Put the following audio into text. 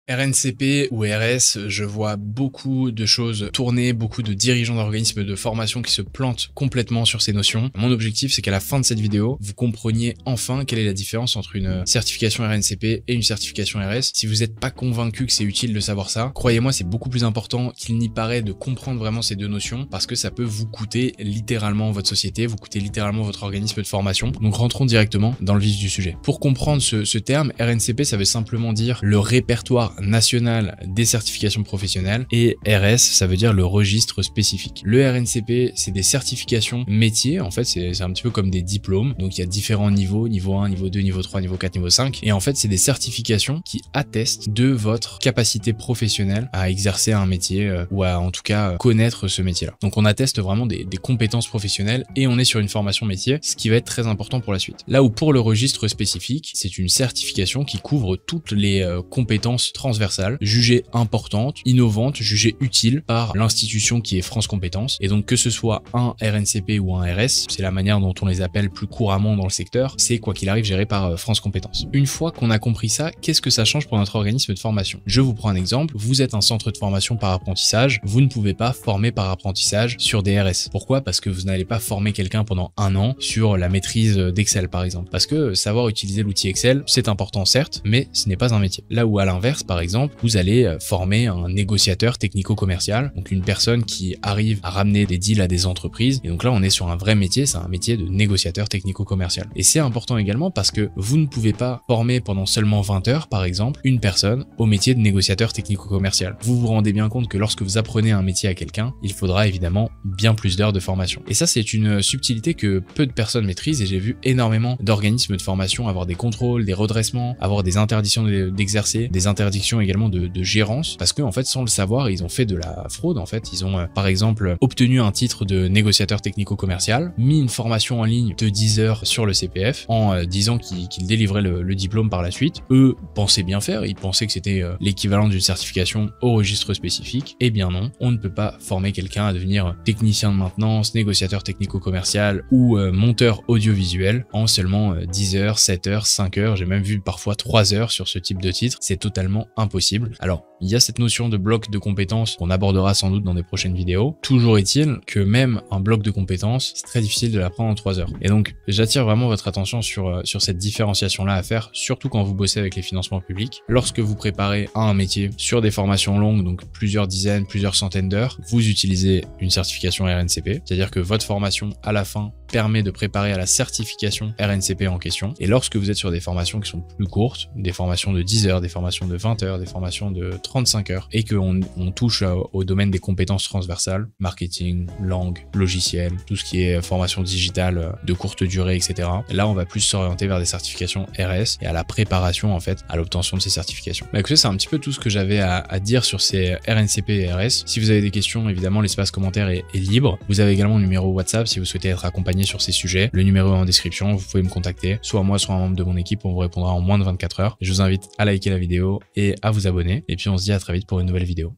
RNCP ou RS, je vois beaucoup de choses tourner, beaucoup de dirigeants d'organismes de formation qui se plantent complètement sur ces notions. Mon objectif, c'est qu'à la fin de cette vidéo, vous compreniez enfin quelle est la différence entre une certification RNCP et une certification RS. Si vous n'êtes pas convaincu que c'est utile de savoir ça, croyez-moi, c'est beaucoup plus important qu'il n'y paraît de comprendre vraiment ces deux notions parce que ça peut vous coûter littéralement votre société, vous coûter littéralement votre organisme de formation. Donc rentrons directement dans le vif du sujet. Pour comprendre ce terme, RNCP, ça veut simplement dire le répertoire national des certifications professionnelles et RS, ça veut dire le registre spécifique. Le RNCP, c'est des certifications métiers, en fait, c'est un petit peu comme des diplômes, donc il y a différents niveaux, niveau 1, niveau 2, niveau 3, niveau 4, niveau 5, et en fait, c'est des certifications qui attestent de votre capacité professionnelle à exercer un métier ou à en tout cas connaître ce métier-là. Donc on atteste vraiment des compétences professionnelles et on est sur une formation métier, ce qui va être très important pour la suite. Là où pour le registre spécifique, c'est une certification qui couvre toutes les compétences transversales, jugées importantes, innovantes, jugées utiles par l'institution qui est France Compétences. Et donc que ce soit un RNCP ou un RS, c'est la manière dont on les appelle plus couramment dans le secteur, c'est quoi qu'il arrive géré par France Compétences. Une fois qu'on a compris ça, qu'est-ce que ça change pour notre organisme de formation? Je vous prends un exemple, vous êtes un centre de formation par apprentissage, vous ne pouvez pas former par apprentissage sur des RS. Pourquoi? Parce que vous n'allez pas former quelqu'un pendant un an sur la maîtrise d'Excel par exemple. Parce que savoir utiliser l'outil Excel, c'est important certes, mais ce n'est pas un métier. Là où à l'inverse, par exemple, vous allez former un négociateur technico-commercial, donc une personne qui arrive à ramener des deals à des entreprises. Et donc là, on est sur un vrai métier, c'est un métier de négociateur technico-commercial. Et c'est important également parce que vous ne pouvez pas former pendant seulement 20 heures, par exemple, une personne au métier de négociateur technico-commercial. Vous vous rendez bien compte que lorsque vous apprenez un métier à quelqu'un, il faudra évidemment bien plus d'heures de formation. Et ça, c'est une subtilité que peu de personnes maîtrisent et j'ai vu énormément d'organismes de formation avoir des contrôles, des redressements, avoir des interdictions d'exercer, des interdictions également de gérance, parce que en fait sans le savoir ils ont fait de la fraude. En fait ils ont par exemple obtenu un titre de négociateur technico-commercial, mis une formation en ligne de 10 heures sur le CPF en disant qu'ils délivraient le diplôme par la suite. Eux pensaient bien faire, ils pensaient que c'était l'équivalent d'une certification au registre spécifique. Eh bien non, on ne peut pas former quelqu'un à devenir technicien de maintenance, négociateur technico-commercial ou monteur audiovisuel en seulement 10 heures, 7 heures, 5 heures, j'ai même vu parfois 3 heures sur ce type de titre, c'est totalement impossible. Alors, il y a cette notion de bloc de compétences qu'on abordera sans doute dans des prochaines vidéos. Toujours est-il que même un bloc de compétences, c'est très difficile de l'apprendre en 3 heures. Et donc, j'attire vraiment votre attention sur cette différenciation-là à faire, surtout quand vous bossez avec les financements publics. Lorsque vous préparez à un métier sur des formations longues, donc plusieurs dizaines, plusieurs centaines d'heures, vous utilisez une certification RNCP, c'est-à-dire que votre formation à la fin permet de préparer à la certification RNCP en question. Et lorsque vous êtes sur des formations qui sont plus courtes, des formations de 10 heures, des formations de 20 heures, des formations de 35 heures, et qu'on touche au domaine des compétences transversales, marketing, langue, logiciel, tout ce qui est formation digitale de courte durée, etc. Là, on va plus s'orienter vers des certifications RS et à la préparation, en fait, à l'obtention de ces certifications. Bah, écoutez, c'est un petit peu tout ce que j'avais à dire sur ces RNCP et RS. Si vous avez des questions, évidemment, l'espace commentaire est libre. Vous avez également le numéro WhatsApp si vous souhaitez être accompagné sur ces sujets. Le numéro est en description, vous pouvez me contacter, soit moi, soit un membre de mon équipe, on vous répondra en moins de 24 heures. Je vous invite à liker la vidéo et à vous abonner. Et puis on se dit à très vite pour une nouvelle vidéo.